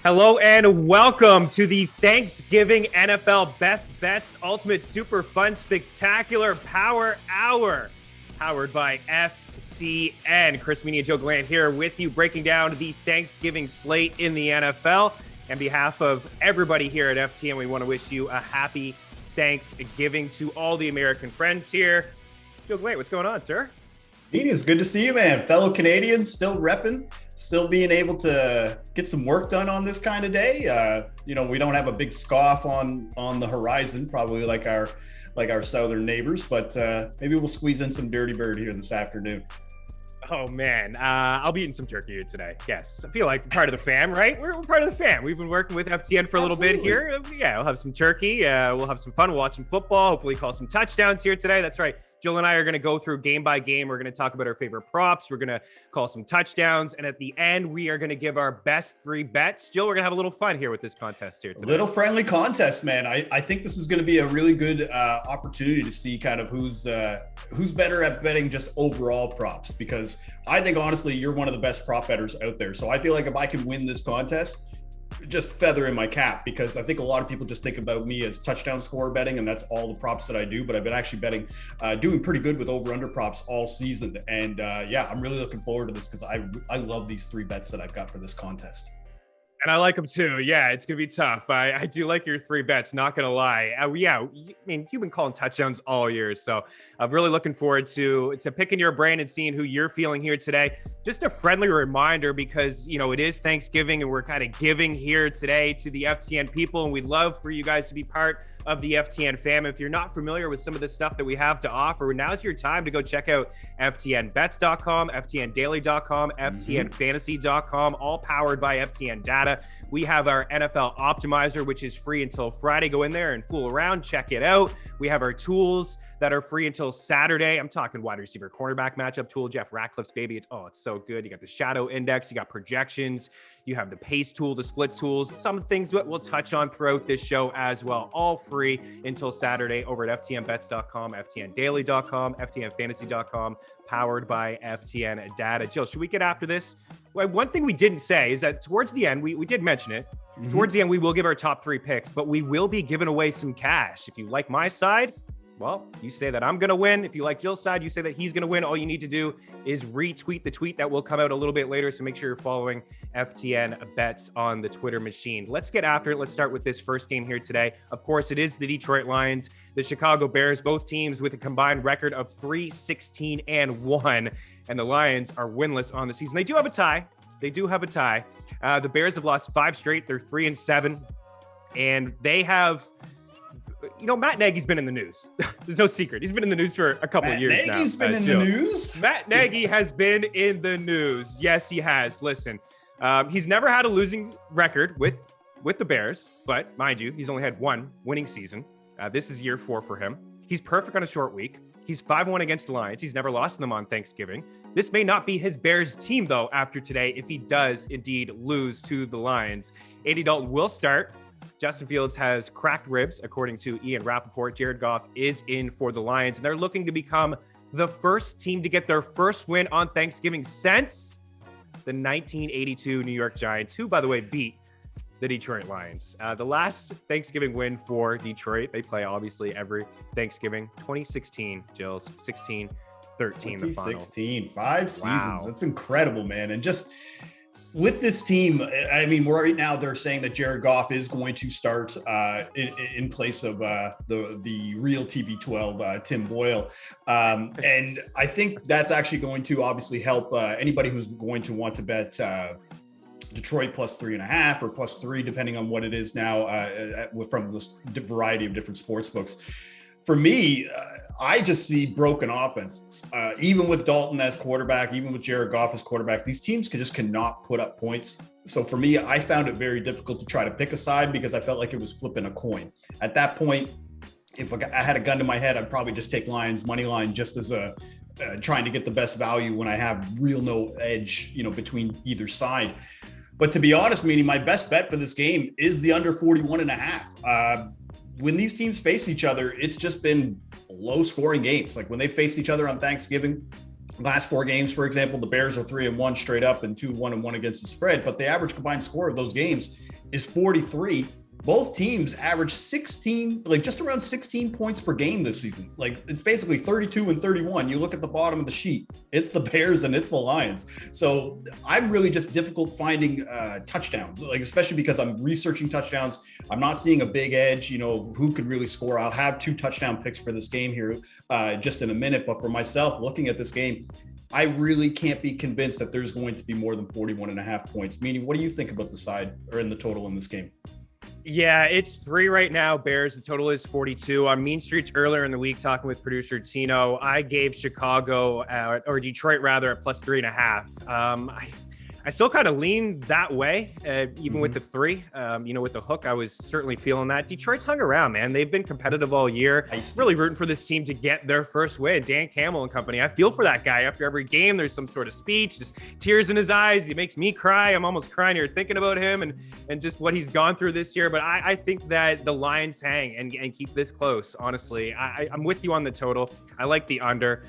Hello and welcome to the Thanksgiving NFL Best Bets Ultimate Super Fun Spectacular Power Hour, powered by FTN. Chris Meaney and Gilles Gallant here with you, breaking down the Thanksgiving slate in the NFL. On behalf of everybody here at FTN, we want to wish you a happy Thanksgiving to all the American friends here. Gilles Gallant, what's going on, sir? Meaney, it's good to see you, man. Fellow Canadians still repping, still being able to get some work done on this kind of day. We don't have a big scoff on the horizon, probably like our southern neighbors, but maybe we'll squeeze in some Dirty Bird here this afternoon. Oh, man. I'll be eating some turkey here today. Yes. I feel like part of the fam, right? We're part of the fam. We've been working with FTN for a little bit here. Yeah, we'll have some turkey. We'll have some fun. We'll watch some football. Hopefully call some touchdowns here today. That's right. Jill and I are going to go through game by game. We're going to talk about our favorite props. We're going to call some touchdowns. And at the end, we are going to give our best three bets. Jill, we're going to have a little fun here with this contest here today. A little friendly contest, man. I think this is going to be a really good opportunity to see kind of who's better at betting just overall props, because I think, honestly, you're one of the best prop bettors out there. So I feel like if I can win this contest, just feather in my cap, because I think a lot of people just think about me as touchdown score betting, and that's all the props that I do. But I've been actually betting, doing pretty good with over/under props all season. And I'm really looking forward to this because I love these three bets that I've got for this contest. And I like them too. Yeah, it's going to be tough. I do like your three bets, not going to lie. You've been calling touchdowns all year. So I'm really looking forward to picking your brain and seeing who you're feeling here today. Just a friendly reminder, because, it is Thanksgiving and we're kind of giving here today to the FTN people. And we'd love for you guys to be part of the FTN fam. If you're not familiar with some of the stuff that we have to offer, now's your time to go check out ftnbets.com, ftndaily.com, ftnfantasy.com, all powered by FTN data. We have our NFL optimizer, which is free until Friday. Go in there and fool around, check it out. We have our tools that are free until Saturday. I'm talking wide receiver cornerback matchup tool, Jeff Ratcliffe's baby. It's so good. You got the shadow index, you got projections, you have the pace tool, the split tools, some things that we'll touch on throughout this show as well, all free until Saturday over at ftnbets.com, ftndaily.com, ftnfantasy.com, powered by FTN data. Jill, should we get after this? Well, one thing we didn't say is that towards the end, we did mention it. Mm-hmm. Towards the end, we will give our top three picks, but we will be giving away some cash. If you like my side, well, you say that I'm going to win. If you like Jill's side, you say that he's going to win. All you need to do is retweet the tweet that will come out a little bit later. So make sure you're following FTN Bets on the Twitter machine. Let's get after it. Let's start with this first game here today. Of course, it is the Detroit Lions, the Chicago Bears, both teams with a combined record of 3-16-1. And the Lions are winless on the season. They do have a tie. The Bears have lost 5 straight. They're 3-7. And they have... Matt Nagy's been in the news. There's no secret. He's been in the news for a couple of years now. Matt Nagy's been in the news? Matt Nagy has been in the news. Yes, he has. Listen, he's never had a losing record with the Bears, but mind you, he's only had one winning season. This is year 4 for him. He's perfect on a short week. He's 5-1 against the Lions. He's never lost them on Thanksgiving. This may not be his Bears team, though, after today, if he does indeed lose to the Lions. Andy Dalton will start. Justin Fields has cracked ribs, according to Ian Rappaport. Jared Goff is in for the Lions, and they're looking to become the first team to get their first win on Thanksgiving since the 1982 New York Giants, who, by the way, beat the Detroit Lions. The last Thanksgiving win for Detroit, they play obviously every Thanksgiving, 2016, Jills, 16-13 the final. 2016, 5 seasons. That's incredible, man. And just... with this team, right now they're saying that Jared Goff is going to start in place of the real TB12, Tim Boyle. And I think that's actually going to obviously help anybody who's going to want to bet Detroit plus 3.5 or plus 3, depending on what it is now from this variety of different sports books. For me, I just see broken offenses. Even with Dalton as quarterback, even with Jared Goff as quarterback, these teams cannot put up points. So for me, I found it very difficult to try to pick a side because I felt like it was flipping a coin. At that point, if I had a gun to my head, I'd probably just take Lions money line just as a trying to get the best value when I have real no edge, between either side. But to be honest, meaning my best bet for this game is the under 41.5. When these teams face each other, it's just been low scoring games. Like when they faced each other on Thanksgiving, last 4 games, for example, the Bears are 3-1 straight up and 2-1-1 against the spread, but the average combined score of those games is 43. Both teams average 16, like just around 16 points per game this season. Like it's basically 32 and 31. You look at the bottom of the sheet, it's the Bears and it's the Lions. So I'm really just difficult finding touchdowns, like especially because I'm researching touchdowns. I'm not seeing a big edge, who could really score. I'll have 2 touchdown picks for this game here just in a minute. But for myself, looking at this game, I really can't be convinced that there's going to be more than 41.5 points. Meaning, what do you think about the side or in the total in this game? Yeah, it's 3 right now. Bears, the total is 42. On Mean Streets earlier in the week, talking with producer Tino, I gave Chicago or Detroit rather at plus 3.5. I still kind of lean that way, even with the 3. With the hook, I was certainly feeling that. Detroit's hung around, man. They've been competitive all year. Really rooting for this team to get their first win. Dan Campbell and company. I feel for that guy. After every game, there's some sort of speech, just tears in his eyes. He makes me cry. I'm almost crying here thinking about him and just what he's gone through this year. But I think that the Lions hang and keep this close, honestly. I'm with you on the total. I like the under.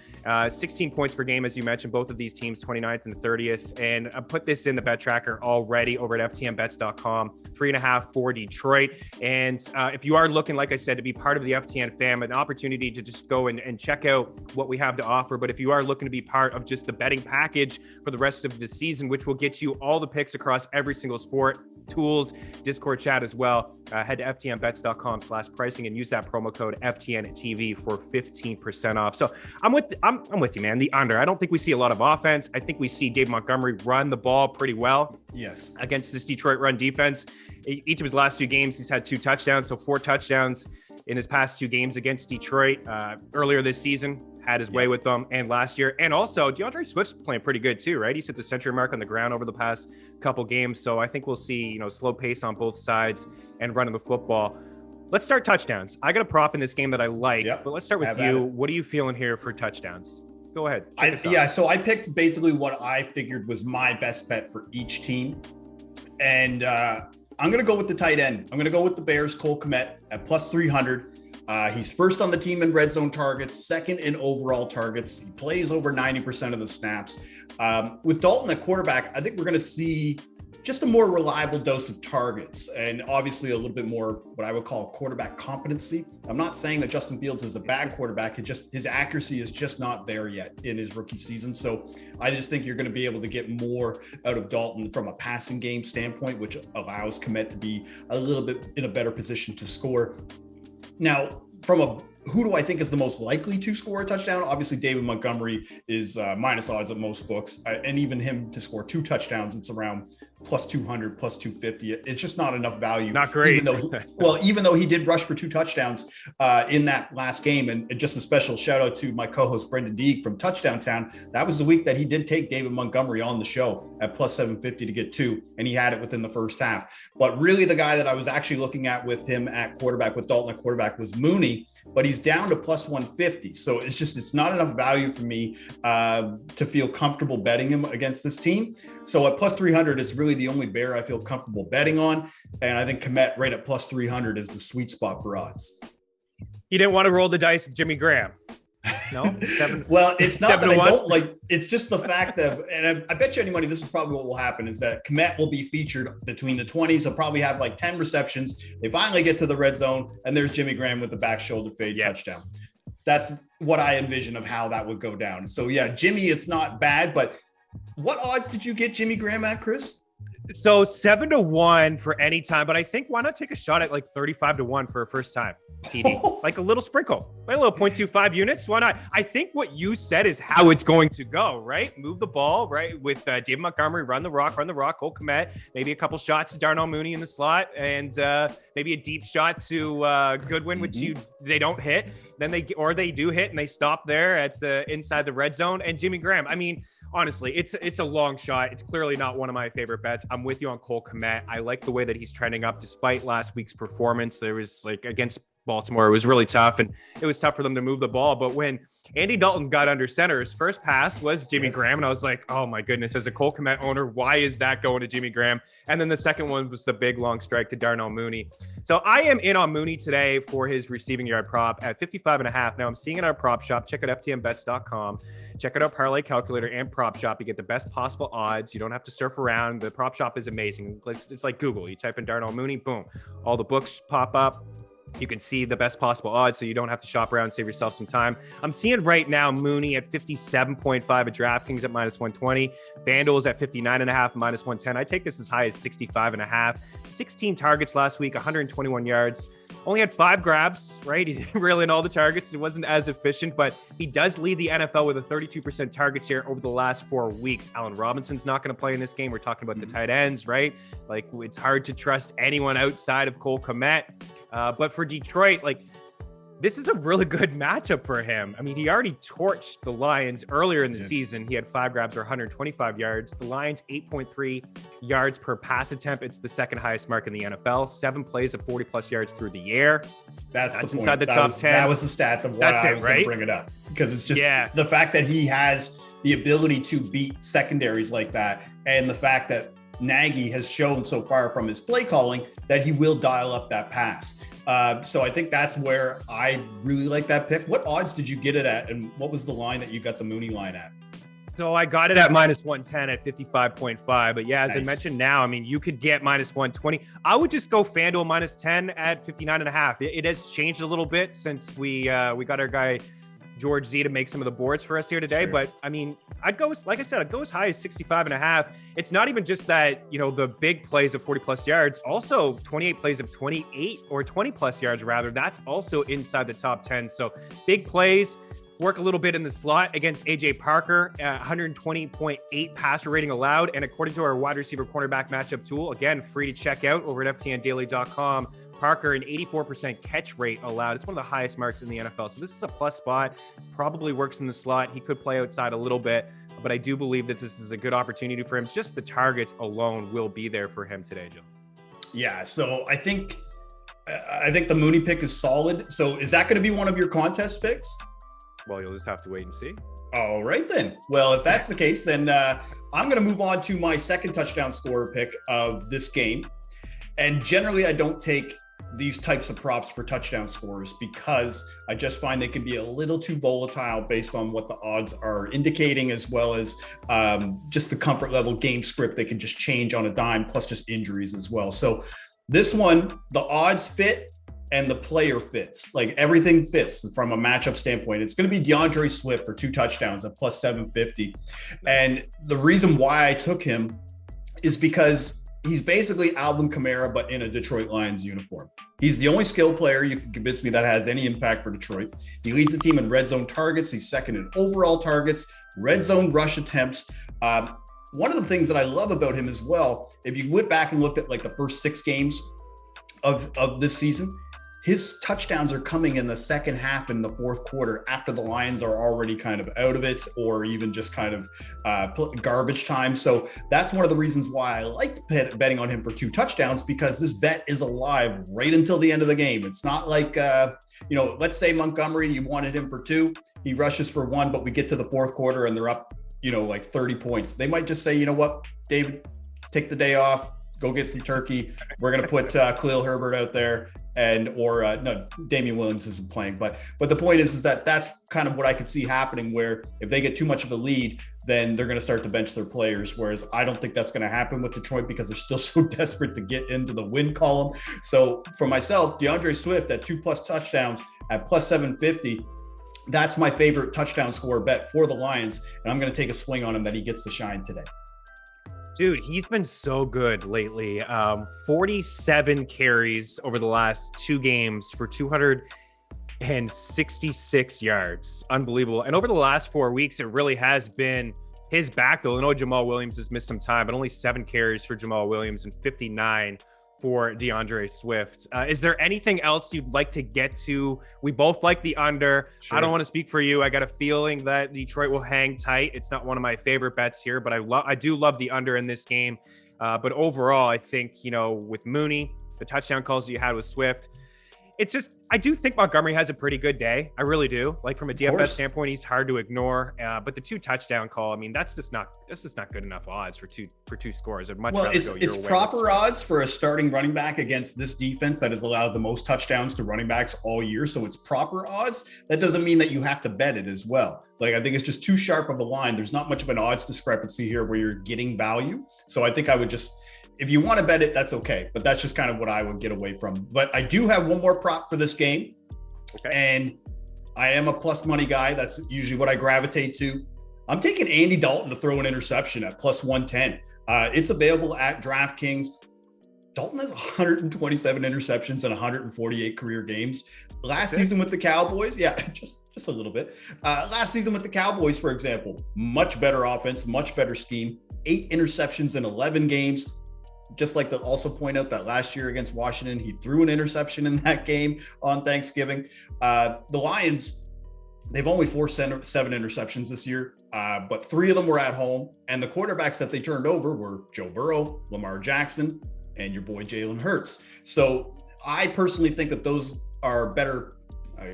16 points per game, as you mentioned, both of these teams, 29th and 30th. And I put this in the bet tracker already over at ftnbets.com, 3.5 for Detroit. And if you are looking, like I said, to be part of the FTN fam, an opportunity to just go and check out what we have to offer. But if you are looking to be part of just the betting package for the rest of the season, which will get you all the picks across every single sport, tools, Discord chat as well, head to ftnbets.com/pricing and use that promo code FTNTV for 15% off. So I'm with you, man. The under. I don't think we see a lot of offense. I think we see Dave Montgomery run the ball pretty well. Yes. Against this Detroit run defense. Each of his last 2 games, he's had 2 touchdowns. So 4 touchdowns in his past 2 games against Detroit. Earlier this season, had his way with them, and last year. And also, DeAndre Swift's playing pretty good too, right? He's hit the century mark on the ground over the past couple games. So I think we'll see, slow pace on both sides and running the football. Let's start touchdowns. I got a prop in this game that I like, but let's start with you. What are you feeling here for touchdowns? Go ahead. So I picked basically what I figured was my best bet for each team. And I'm going to go with the tight end. I'm going to go with the Bears, Cole Kmet at plus 300. He's first on the team in red zone targets, second in overall targets. He plays over 90% of the snaps. With Dalton at quarterback, I think we're going to see just a more reliable dose of targets and obviously a little bit more what I would call quarterback competency. I'm not saying that Justin Fields is a bad quarterback. His accuracy is just not there yet in his rookie season. So I just think you're going to be able to get more out of Dalton from a passing game standpoint, which allows Kmet to be a little bit in a better position to score. Now, who do I think is the most likely to score a touchdown? Obviously, David Montgomery is minus odds at most books, and even him to score 2 touchdowns, it's around plus 200, plus 250. It's just not enough value. Not great. Even though he did rush for 2 touchdowns in that last game, and just a special shout out to my co-host Brendan Deeg from Touchdown Town. That was the week that he did take David Montgomery on the show at plus 750 to get 2, and he had it within the first half. But really, the guy that I was actually looking at with him at quarterback, with Dalton at quarterback, was Meaney. But he's down to plus 150. So it's not enough value for me to feel comfortable betting him against this team. So at plus 300, it's really the only Bear I feel comfortable betting on. And I think Kmet right at plus 300 is the sweet spot for odds. You didn't want to roll the dice with Jimmy Graham. No? Well, it's not that I don't like, it's just the fact that, and I bet you any money, this is probably what will happen, is that Kmet will be featured between the 20s. He'll probably have like 10 receptions. They finally get to the red zone, and there's Jimmy Graham with the back shoulder fade touchdown. That's what I envision of how that would go down. So yeah, Jimmy, it's not bad, but what odds did you get Jimmy Graham at, Chris? So 7-1 for any time, but I think why not take a shot at like 35-1 for a first time TD, like a little sprinkle, like a little 0.25 units. Why not? I think what you said is how it's going to go, right? Move the ball, right? With David Montgomery, run the rock, Cole Kmet, maybe a couple shots to Darnell Mooney in the slot, and maybe a deep shot to Goodwin, which they don't hit. Then they do hit and they stop there at the inside the red zone. And Jimmy Graham, I mean, honestly, it's a long shot. It's clearly not one of my favorite bets. I'm with you on Cole Kmet. I like the way that he's trending up despite last week's performance. There was like against Baltimore. It was really tough, and it was tough for them to move the ball. But when Andy Dalton got under center, his first pass was Jimmy Graham, and I was like, oh my goodness, as a Cole Kmet owner, why is that going to Jimmy Graham? And then the second one was the big long strike to Darnell Mooney. So I am in on Mooney today for his receiving yard prop at 55.5. Now I'm seeing it at our prop shop. Check out ftnbets.com. Check out our parlay calculator and prop shop. You get the best possible odds. You don't have to surf around. The prop shop is amazing. It's like Google. You type in Darnell Mooney, boom, all the books pop up. You can see the best possible odds, so you don't have to shop around, save yourself some time. I'm seeing right now Mooney at 57.5 at DraftKings at minus 120. FanDuel is at 59.5, minus 110. I take this as high as 65.5. 16 targets last week, 121 yards. Only had 5 grabs, right? He didn't reel in all the targets. It wasn't as efficient, but he does lead the NFL with a 32% target share over the last 4 weeks. Allen Robinson's not going to play in this game. We're talking about the tight ends, right? Like, it's hard to trust anyone outside of Cole Kmet. But for Detroit, like, this is a really good matchup for him. I mean, he already torched the Lions earlier in the season. He had 5 grabs or 125 yards. The Lions, 8.3 yards per pass attempt. It's the second highest mark in the NFL. 7 plays of 40-plus yards through the air. That's the inside the that top was, 10. That was the stat of why I was going to bring it up. Because it's just the fact that he has the ability to beat secondaries like that, and the fact that Nagy has shown so far from his play calling that he will dial up that pass. So I think that's where I really like that pick. What odds did you get it at, and what was the line that you got the Mooney line at? So I got it at minus 110 at 55.5. But yeah, as I mentioned now, I mean, you could get minus 120. I would just go FanDuel minus 10 at 59.5. It has changed a little bit since we got our guy George Z to make some of the boards for us here today. Sure. But I mean, I'd go, like I said, I'd go as high as 65.5. It's not even just that, you know, the big plays of 40-plus yards, also 28 plays of 28 or 20-plus yards rather. That's also inside the top 10. So big plays, work a little bit in the slot against AJ Parker, 120.8 passer rating allowed. And according to our wide receiver cornerback matchup tool, again, free to check out over at ftndaily.com, Parker, an 84% catch rate allowed. It's one of the highest marks in the NFL. So this is a plus spot, probably works in the slot. He could play outside a little bit, but I do believe that this is a good opportunity for him. Just the targets alone will be there for him today, Joe. Yeah. So I think the Mooney pick is solid. So is that going to be one of your contest picks? Well, you'll just have to wait and see. All right, then. Well, if that's the case, then I'm going to move on to my second touchdown scorer pick of this game. And generally, I don't take these types of props for touchdown scorers because I just find they can be a little too volatile based on what the odds are indicating, as well as just the comfort level game script. They can just change on a dime, plus just injuries as well. So this one, the odds fit and the player fits. Like, everything fits from a matchup standpoint. It's going to be DeAndre Swift for 2 touchdowns at plus 750. Nice. And the reason why I took him is because he's basically Alvin Kamara, but in a Detroit Lions uniform. He's the only skill player you can convince me that has any impact for Detroit. He leads the team in red zone targets. He's second in overall targets, red zone rush attempts. One of the things that I love about him as well, if you went back and looked at like the first 6 games of this season, his touchdowns are coming in the second half in the fourth quarter after the Lions are already kind of out of it, or even just kind of garbage time. So that's one of the reasons why I liked betting on him for 2 touchdowns, because this bet is alive right until the end of the game. It's not like, let's say Montgomery, you wanted him for 2, he rushes for 1, but we get to the fourth quarter and they're up, like 30 points. They might just say, you know what, David, take the day off, go get some turkey. We're going to put Khalil Herbert out there, no, Damian Williams isn't playing. But the point is that that's kind of what I could see happening, where if they get too much of a lead, then they're going to start to bench their players. Whereas I don't think that's going to happen with Detroit, because they're still so desperate to get into the win column. So for myself, DeAndre Swift at 2+ touchdowns at plus 750. That's my favorite touchdown score bet for the Lions. And I'm going to take a swing on him that he gets to shine today. Dude, he's been so good lately. 47 carries over the last 2 games for 266 yards. Unbelievable. And over the last 4 weeks, it really has been his backfield. I know Jamal Williams has missed some time, but only 7 carries for Jamal Williams and 59 for DeAndre Swift. Is there anything else you'd like to get to? We both like the under. Sure. I don't want to speak for you. I got a feeling that Detroit will hang tight. It's not one of my favorite bets here, but I do love the under in this game. But overall, I think, with Mooney, the touchdown calls that you had with Swift, it's just, I do think Montgomery has a pretty good day. I really do. Like from a DFS standpoint, he's hard to ignore. But the 2 touchdown call, I mean, that's just not good enough odds for two scores. I'd much rather go your way. It's proper odds for a starting running back against this defense that has allowed the most touchdowns to running backs all year. So it's proper odds. That doesn't mean that you have to bet it as well. Like, I think it's just too sharp of a line. There's not much of an odds discrepancy here where you're getting value. So I think I would just, if you want to bet it, that's okay. But that's just kind of what I would get away from. But I do have one more prop for this game. Okay. And I am a plus money guy. That's usually what I gravitate to. I'm taking Andy Dalton to throw an interception at plus 110. It's available at DraftKings. Dalton has 127 interceptions in 148 career games. Last season with the Cowboys, just a little bit. Last season with the Cowboys, for example, much better offense, much better scheme. 8 interceptions in 11 games. Just like to also point out that last year against Washington, he threw an interception in that game on Thanksgiving. The Lions, they've only forced 7 interceptions this year, but 3 of them were at home. And the quarterbacks that they turned over were Joe Burrow, Lamar Jackson, and your boy Jalen Hurts. So I personally think that those are better,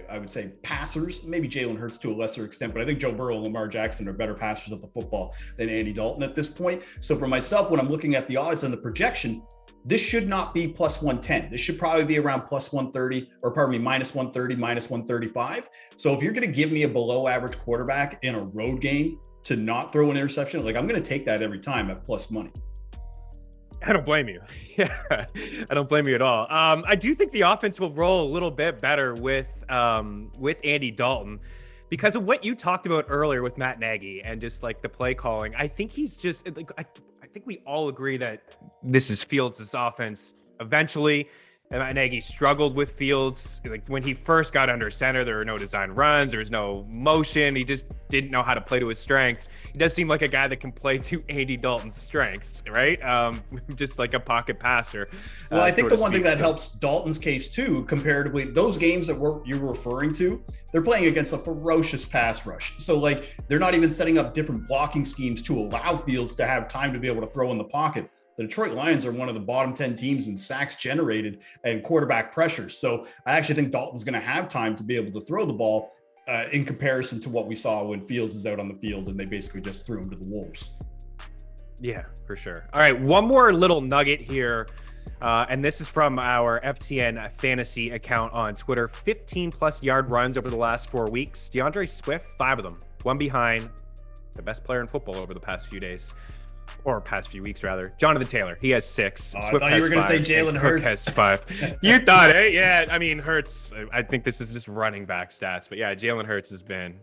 I would say, passers, maybe Jalen Hurts to a lesser extent, but I think Joe Burrow and Lamar Jackson are better passers of the football than Andy Dalton at this point. So for myself, when I'm looking at the odds and the projection, this should not be plus 110. This should probably be around plus 130, or pardon me, minus 130, minus 135. So if you're going to give me a below average quarterback in a road game to not throw an interception, like, I'm going to take that every time at plus money. I don't blame you. Yeah, I don't blame you at all. I do think the offense will roll a little bit better with Andy Dalton because of what you talked about earlier with Matt Nagy and just like the play calling. I think he's just like, I think we all agree that this is Fields' offense eventually. And Matt Nagy struggled with Fields. Like when he first got under center, there were no design runs. There was no motion. He just didn't know how to play to his strengths. He does seem like a guy that can play to Andy Dalton's strengths, right? Just like a pocket passer. Well, I think the one thing that helps Dalton's case too, comparatively, those games that you're referring to, they're playing against a ferocious pass rush. So like they're not even setting up different blocking schemes to allow Fields to have time to be able to throw in the pocket. The Detroit Lions are one of the bottom 10 teams in sacks generated and quarterback pressures. So I actually think Dalton's going to have time to be able to throw the ball in comparison to what we saw when Fields is out on the field and they basically just threw him to the wolves. Yeah, for sure. All right, one more little nugget here. And this is from our FTN fantasy account on Twitter. 15 plus yard runs over the last 4 weeks. DeAndre Swift, 5 of them. One behind the best player in football over the past few days. Or past few weeks, rather. Jonathan Taylor, he has 6. I thought you were going to say Jalen Hurts. Has 5. You thought it? Yeah, I mean, Hurts, I think this is just running back stats. But yeah, Jalen Hurts has been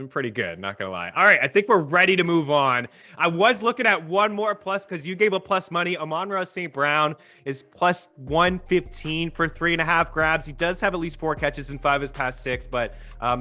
pretty good, not going to lie. All right, I think we're ready to move on. I was looking at one more plus because you gave a plus money. Amon-Ra St. Brown is plus 115 for 3.5 grabs. He does have at least 4 catches in 5 of his past 6, but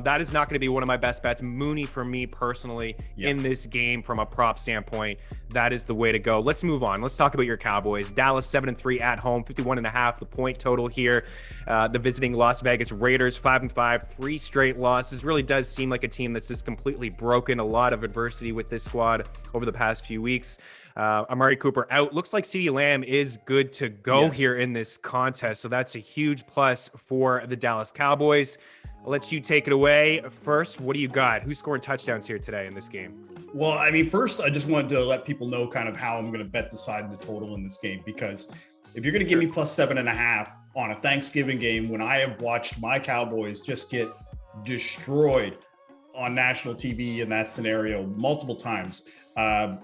that is not going to be one of my best bets. Mooney for me personally in this game from a prop standpoint. That is the way to go. Let's move on. Let's talk about your Cowboys. Dallas 7-3 at home, 51.5 the point total here. The visiting Las Vegas Raiders 5-5, 3 straight losses. Really does seem like a team that's just completely broken. A lot of adversity with this squad over the past few weeks. Amari Cooper out. Looks like CeeDee Lamb is good to go here in this contest. So that's a huge plus for the Dallas Cowboys. I'll let you take it away. First, what do you got? Who's scoring touchdowns here today in this game? Well, I mean, first, I just wanted to let people know kind of how I'm going to bet the side of the total in this game, because if you're going to give me plus 7.5 on a Thanksgiving game, when I have watched my Cowboys just get destroyed on national TV in that scenario multiple times, I'm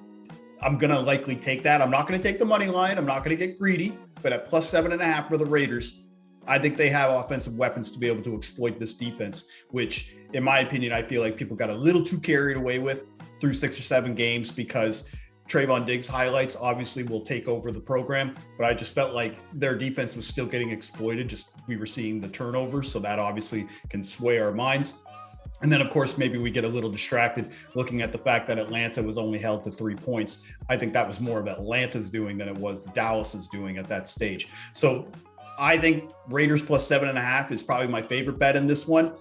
going to likely take that. I'm not going to take the money line. I'm not going to get greedy, but at plus 7.5 for the Raiders, I think they have offensive weapons to be able to exploit this defense, which in my opinion, I feel like people got a little too carried away with through 6 or 7 games because Trayvon Diggs highlights obviously will take over the program, but I just felt like their defense was still getting exploited. Just we were seeing the turnovers, so that obviously can sway our minds. And then, of course, maybe we get a little distracted looking at the fact that Atlanta was only held to 3 points. I think that was more of Atlanta's doing than it was Dallas's doing at that stage. So I think Raiders plus 7.5 is probably my favorite bet in this one.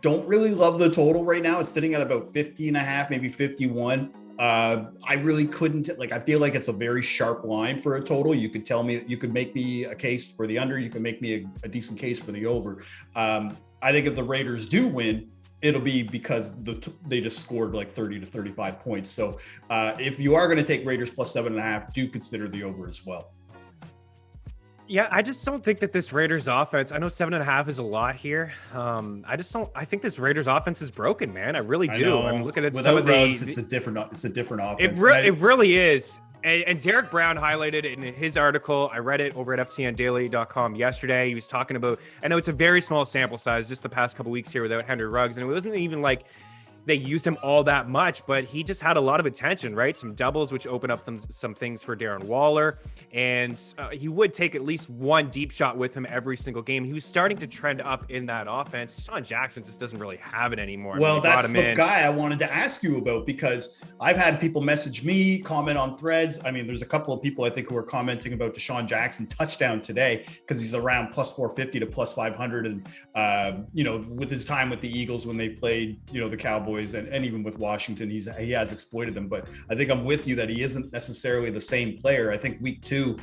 Don't really love the total right now. It's sitting at about 50.5, maybe 51. I really couldn't, like, I feel like it's a very sharp line for a total. You could tell me, you could make me a case for the under, you can make me a decent case for the over. I think if the Raiders do win, it'll be because they just scored like 30 to 35 points. So if you are going to take Raiders plus 7.5, do consider the over as well. Yeah, I just don't think that this Raiders offense, I know 7.5 is a lot here. I think this Raiders offense is broken, man. I really do. I'm looking at some of Ruggs, it's a different offense. It really is. And Derek Brown highlighted in his article, I read it over at ftndaily.com yesterday. He was talking about, I know it's a very small sample size, just the past couple weeks here without Henry Ruggs. And it wasn't even like they used him all that much, but he just had a lot of attention, right? Some doubles, which opened up some things for Darren Waller. And he would take at least one deep shot with him every single game. He was starting to trend up in that offense. Deshaun Jackson just doesn't really have it anymore. Well, that's the guy I wanted to ask you about, because I've had people message me, comment on threads. I mean, there's a couple of people I think who are commenting about Deshaun Jackson touchdown today, because he's around plus 450 to plus 500. And, with his time with the Eagles when they played, the Cowboys, and even with Washington, he has exploited them. But I think I'm with you that he isn't necessarily the same player. I think week 2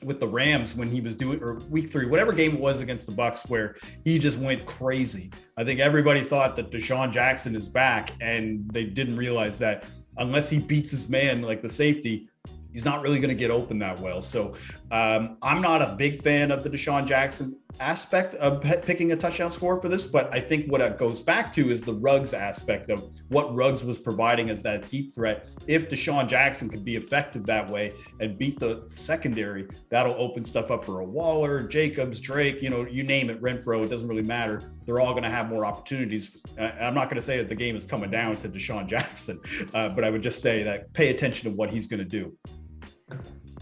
with the Rams, when he was doing, or week 3, whatever game it was against the Bucs, where he just went crazy. I think everybody thought that Deshaun Jackson is back, and they didn't realize that unless he beats his man, like the safety, he's not really going to get open that well. So I'm not a big fan of the Deshaun Jackson aspect of picking a touchdown score for this, but I think what it goes back to is the Ruggs aspect of what Ruggs was providing as that deep threat. If Deshaun Jackson could be effective that way and beat the secondary, that'll open stuff up for a Waller, Jacobs, Drake, you name it, Renfro, it doesn't really matter. They're all going to have more opportunities. I'm not going to say that the game is coming down to Deshaun Jackson, but I would just say that pay attention to what he's going to do.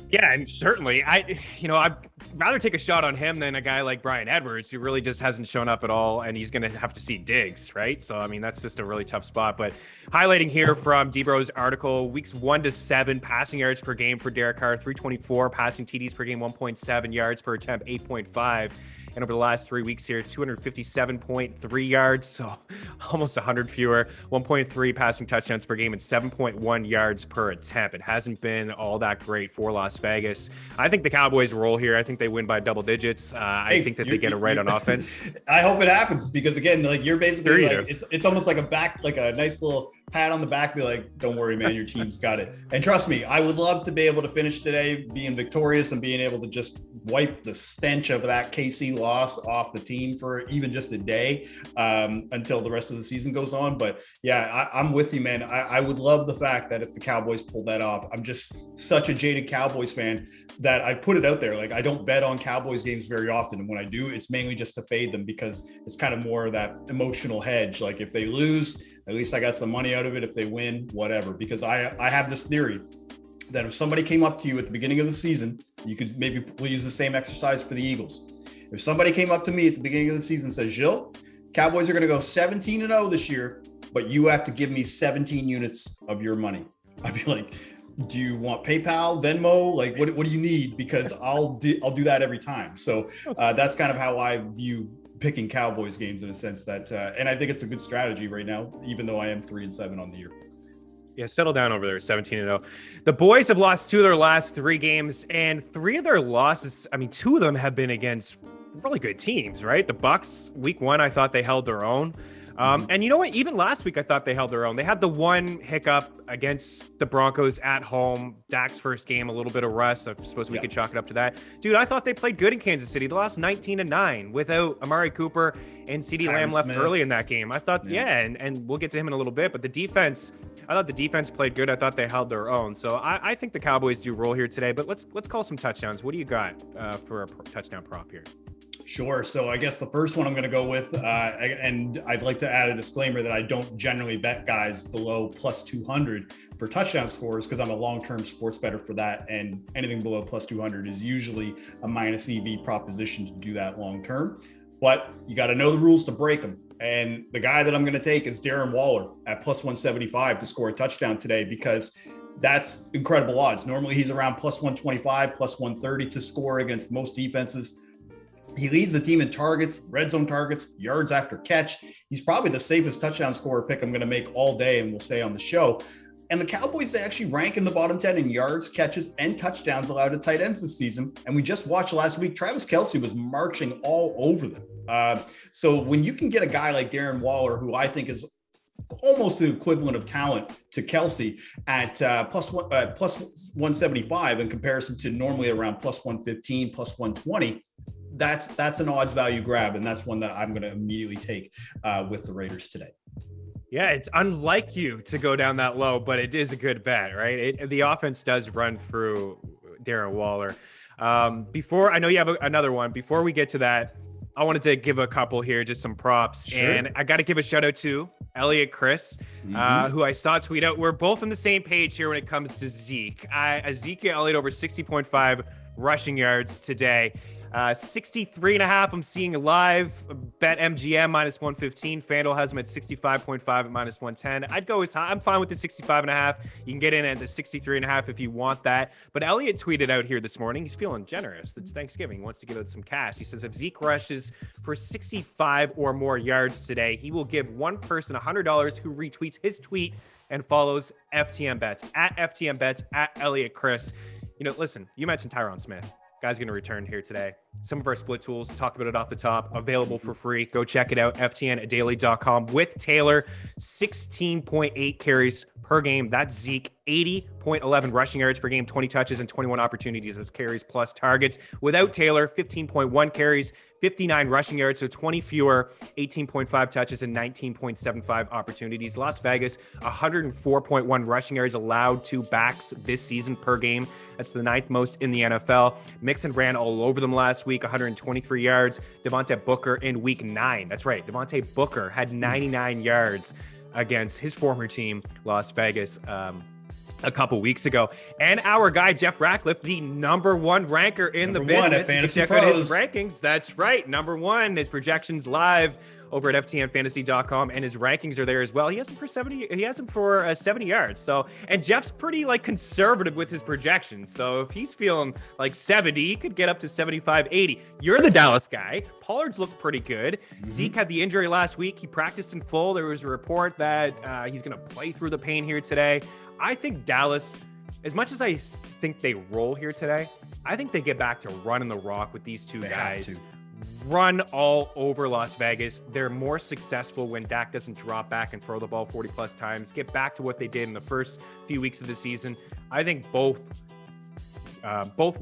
Yeah, and certainly, I'd rather take a shot on him than a guy like Bryan Edwards, who really just hasn't shown up at all, and he's going to have to see Diggs, right? So, I mean, that's just a really tough spot. But highlighting here from Debro's article, weeks 1 to 7, passing yards per game for Derek Carr, 324, passing TDs per game, 1.7 yards per attempt, 8.5. And over the last 3 weeks here, 257.3 yards, so almost 100 fewer, 1.3 passing touchdowns per game, and 7.1 yards per attempt. It hasn't been all that great for Las Vegas. I think the Cowboys roll here. I think they win by double digits. I think that they get it right on offense. I hope it happens, because again, like, you're basically it's almost like a nice little pat on the back, be like, don't worry, man, your team's got it. And trust me, I would love to be able to finish today being victorious and being able to just wipe the stench of that KC loss off the team for even just a day until the rest of the season goes on. But yeah, I'm with you, man. I would love the fact that if the Cowboys pulled that off. I'm just such a jaded Cowboys fan that I put it out there. Like, I don't bet on Cowboys games very often. And when I do, it's mainly just to fade them, because it's kind of more of that emotional hedge. Like, if they lose, at least I got some money out of it. If they win, whatever. Because I have this theory that if somebody came up to you at the beginning of the season, we'll use the same exercise for the Eagles. If somebody came up to me at the beginning of the season and says, Gilles, Cowboys are going to go 17-0 this year, but you have to give me 17 units of your money, I'd be like, do you want PayPal, Venmo? Like, what do you need? Because I'll do that every time. So that's kind of how I view picking Cowboys games, in a sense that, and I think it's a good strategy right now, even though I am 3-7 on the year. Yeah, settle down over there, 17-0. The boys have lost 2 of their last 3 games, and 3 of their losses, 2 of them have been against really good teams, right? The Bucs, week 1, I thought they held their own. And you know what? Even last week, I thought they held their own. They had the one hiccup against the Broncos at home. Dak's first game, a little bit of rust. I suppose we could chalk it up to that. Dude, I thought they played good in Kansas City. They lost 19-9 without Amari Cooper, and CeeDee Lamb left early in that game. I thought, and we'll get to him in a little bit. But the defense, I thought the defense played good. I thought they held their own. So I think the Cowboys do roll here today. But let's call some touchdowns. What do you got for a touchdown prop here? Sure. So I guess the first one I'm going to go with, and I'd like to add a disclaimer that I don't generally bet guys below plus 200 for touchdown scores, because I'm a long-term sports bettor for that. And anything below plus 200 is usually a minus EV proposition to do that long-term. But you got to know the rules to break them. And the guy that I'm going to take is Darren Waller at plus 175 to score a touchdown today, because that's incredible odds. Normally he's around plus 125, plus 130 to score against most defenses. He leads the team in targets, red zone targets, yards after catch. He's probably the safest touchdown scorer pick I'm going to make all day, and we'll say on the show. And the Cowboys, they actually rank in the bottom 10 in yards, catches, and touchdowns allowed to tight ends this season. And we just watched last week, Travis Kelce was marching all over them. So when you can get a guy like Darren Waller, who I think is almost the equivalent of talent to Kelce at plus 175 in comparison to normally around plus 115, plus 120, that's an odds value grab. And that's one that I'm going to immediately take with the Raiders today. Yeah, it's unlike you to go down that low, but it is a good bet, right? The offense does run through Darren Waller. Before, I know you have another one. Before we get to that, I wanted to give a couple here, just some props. Sure. And I got to give a shout out to Elliot Chris, who I saw tweet out. We're both on the same page here when it comes to Zeke. Ezekiel Elliott over 60.5 rushing yards today. 63.5 I'm seeing live. Bet MGM minus 115. FanDuel has him at 65.5 at minus 110. I'd go as high. I'm fine with the 65.5. You can get in at the 63.5 if you want that. But Elliot tweeted out here this morning. He's feeling generous. It's Thanksgiving. He wants to give out some cash. He says if Zeke rushes for 65 or more yards today, he will give one person $100 who retweets his tweet and follows FTN Bets at FTN Bets at Elliot Chris. You know, listen, you mentioned Tyron Smith. Guy's going to return here today. Some of our split tools, talked about it off the top, available for free. Go check it out, ftndaily.com. With Taylor, 16.8 carries per game. That's Zeke, 80.11 rushing yards per game, 20 touches and 21 opportunities as carries plus targets. Without Taylor, 15.1 carries, 59 rushing yards, so 20 fewer, 18.5 touches and 19.75 opportunities. Las Vegas, 104.1 rushing yards allowed to backs this season per game. That's the 9th most in the NFL. Mixon ran all over them last week, 123 yards. Devontae Booker in week 9. That's right. Devontae Booker had 99 yards against his former team, Las Vegas, a couple weeks ago. And our guy, Jeff Ratcliffe, the number one ranker in the business. Fantasy check out his rankings. That's right. Number one, his projections live over at ftnfantasy.com, and his rankings are there as well. He has him for 70. He has him for 70 yards. So, and Jeff's pretty conservative with his projections. So if he's feeling like 70, he could get up to 75, 80. You're the Dallas guy. Pollard's looked pretty good. Zeke had the injury last week. He practiced in full. There was a report that he's going to play through the pain here today. I think Dallas, as much as I think they roll here today, I think they get back to running the rock with these two guys. Run all over Las Vegas. They're more successful when Dak doesn't drop back and throw the ball 40 plus times. Get back to what they did in the first few weeks of the season. I think both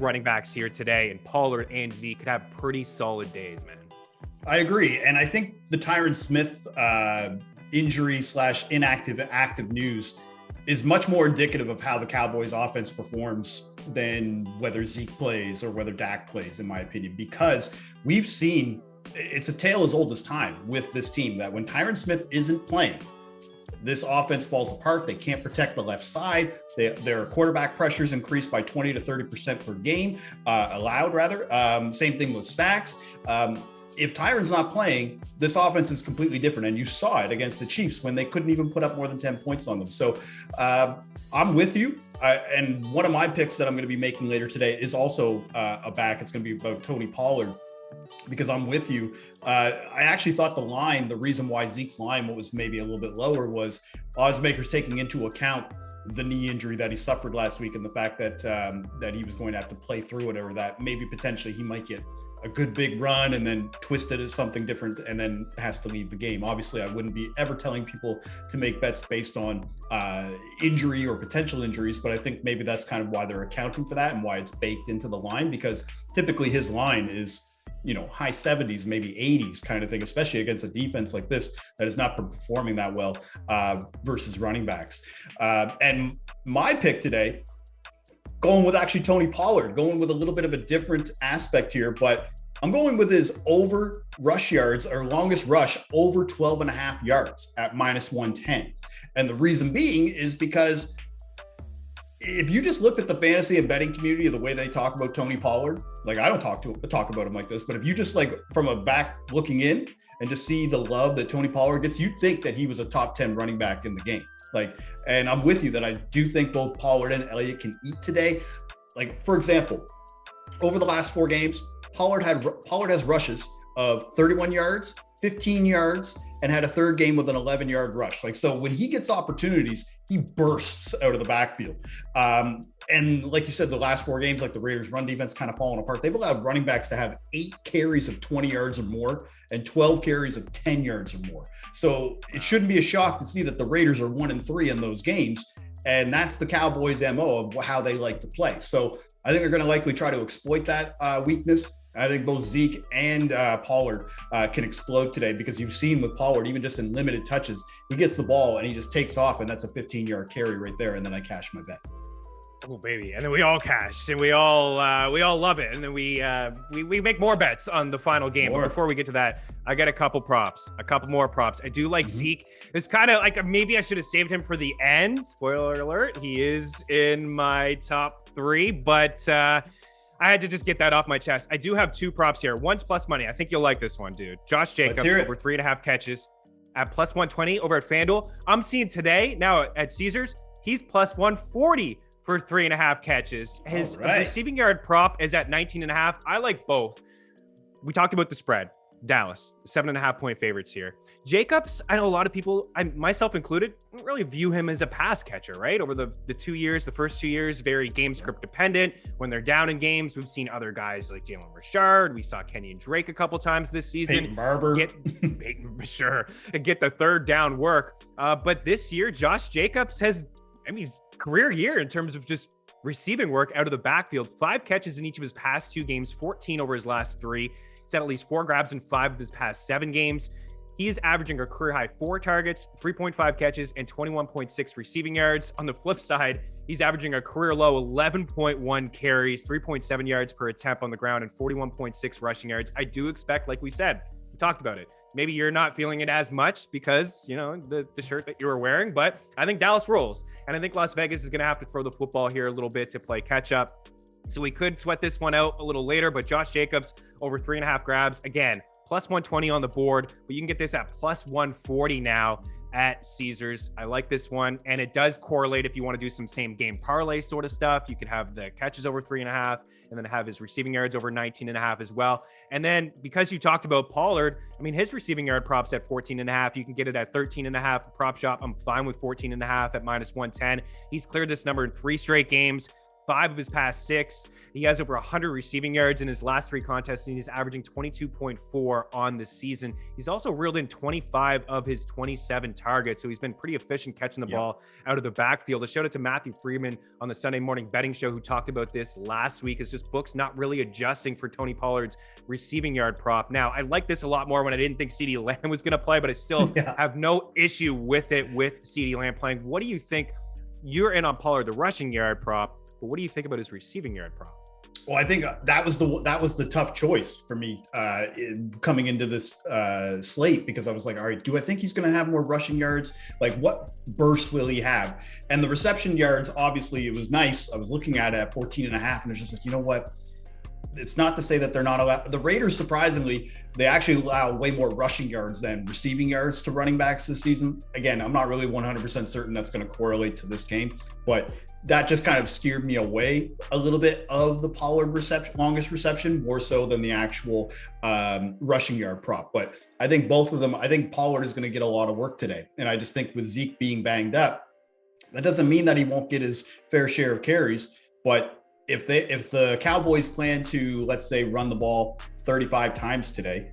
running backs here today, and Pollard and Zeke, could have pretty solid days, man. I agree. And I think the Tyron Smith injury / inactive active news is much more indicative of how the Cowboys offense performs than whether Zeke plays or whether Dak plays, in my opinion, because we've seen it's a tale as old as time with this team that when Tyron Smith isn't playing, this offense falls apart. They can't protect the left side. Their quarterback pressures increased by 20 to 30% per game, allowed rather. Same thing with sacks. If Tyron's not playing, this offense is completely different. And you saw it against the Chiefs when they couldn't even put up more than 10 points on them. So I'm with you. And one of my picks that I'm going to be making later today is also a back. It's going to be about Tony Pollard, because I'm with you. I actually thought the reason why Zeke's line was maybe a little bit lower was odds makers taking into account the knee injury that he suffered last week and the fact that he was going to have to play through it, or that maybe potentially he might get a good big run and then twist it as something different and then has to leave the game. Obviously, I wouldn't be ever telling people to make bets based on injury or potential injuries, but I think maybe that's kind of why they're accounting for that and why it's baked into the line, because typically his line is, high 70s, maybe 80s kind of thing, especially against a defense like this that is not performing that well versus running backs. And my pick today, going with actually Tony Pollard, going with a little bit of a different aspect here, but I'm going with his over rush yards, or longest rush over 12.5 yards at minus 110. And the reason being is because if you just looked at the fantasy and betting community, the way they talk about Tony Pollard, I don't talk about him like this, but if you just from a back looking in and just see the love that Tony Pollard gets, you'd think that he was a top 10 running back in the game. And I'm with you that I do think both Pollard and Elliott can eat today. For example, over the last 4 games, Pollard has rushes of 31 yards, 15 yards, and had a third game with an 11-yard rush. Like, so when he gets opportunities, he bursts out of the backfield. And like you said, the last 4 games, like the Raiders' run defense kind of falling apart. They've allowed running backs to have 8 carries of 20 yards or more and 12 carries of 10 yards or more. So it shouldn't be a shock to see that the Raiders are 1-3 in those games. And that's the Cowboys' MO of how they like to play. So I think they're going to likely try to exploit that weakness. I think both Zeke and Pollard can explode today, because you've seen with Pollard, even just in limited touches, he gets the ball and he just takes off, and that's a 15-yard carry right there. And then I cash my bet. Oh baby, and then we all cash, and we all love it, and then we make more bets on the final game. But before we get to that, I got a couple more props. I do like Zeke. It's kind of like maybe I should have saved him for the end. Spoiler alert: he is in my top 3, but I had to just get that off my chest. I do have 2 props here. One's plus money. I think you'll like this one, dude. Josh Jacobs over 3.5 catches at plus 120 over at FanDuel. I'm seeing today now at Caesars, he's plus 140 for 3.5 catches. His receiving yard prop is at 19.5. I like both. We talked about the spread. Dallas, 7.5 point favorites here. Jacobs, I know a lot of people, myself included, don't really view him as a pass catcher, right? Over the 2 years, the first 2 years, very game script dependent. When they're down in games, we've seen other guys like Jalen Richard. We saw Kenny and Drake a couple times this season. Peyton Barber. Get the third down work. But this year, Josh Jacobs has, he's career year in terms of just receiving work out of the backfield. 5 catches in each of his past 2 games, 14 over his last 3. He's had at least 4 grabs in 5 of his past 7 games. He is averaging a career high 4 targets, 3.5 catches, and 21.6 receiving yards. On the flip side, he's averaging a career low 11.1 carries, 3.7 yards per attempt on the ground, and 41.6 rushing yards. I do expect, like we said, we talked about it, maybe you're not feeling it as much because, the shirt that you were wearing, but I think Dallas rolls. And I think Las Vegas is going to have to throw the football here a little bit to play catch up. So we could sweat this one out a little later, but Josh Jacobs over 3.5 grabs, again, plus 120 on the board, but you can get this at plus 140 now at Caesars. I like this one, and it does correlate if you want to do some same game parlay sort of stuff. You could have the catches over 3.5 and then have his receiving yards over 19.5 as well. And then because you talked about Pollard, his receiving yard props at 14.5. You can get it at 13.5 prop shop. I'm fine with 14.5 at minus 110. He's cleared this number in 3 straight games. 5 of his past 6. He has over 100 receiving yards in his last 3 contests, and he's averaging 22.4 on the season. He's also reeled in 25 of his 27 targets, so he's been pretty efficient catching the ball out of the backfield. I showed it to Matthew Freeman on the Sunday morning betting show, who talked about this last week. It's just books not really adjusting for Tony Pollard's receiving yard prop. Now, I like this a lot more when I didn't think CeeDee Lamb was going to play, but I still have no issue with it with CeeDee Lamb playing. What do you think? You're in on Pollard, the rushing yard prop. But what do you think about his receiving yard prop? Well, I think that was the tough choice for me coming into this slate, because I was like, all right, do I think he's going to have more rushing yards? Like, what burst will he have? And the reception yards, obviously, it was nice. I was looking at it at 14.5, and it's just like, you know what? It's not to say that they're not allowed. The Raiders, surprisingly, they actually allow way more rushing yards than receiving yards to running backs this season. Again, I'm not really 100% certain that's going to correlate to this game, but that just kind of steered me away a little bit of the Pollard longest reception, more so than the actual rushing yard prop. But I think both of them, I think Pollard is going to get a lot of work today. And I just think with Zeke being banged up, that doesn't mean that he won't get his fair share of carries. But if the Cowboys plan to, let's say, run the ball 35 times today,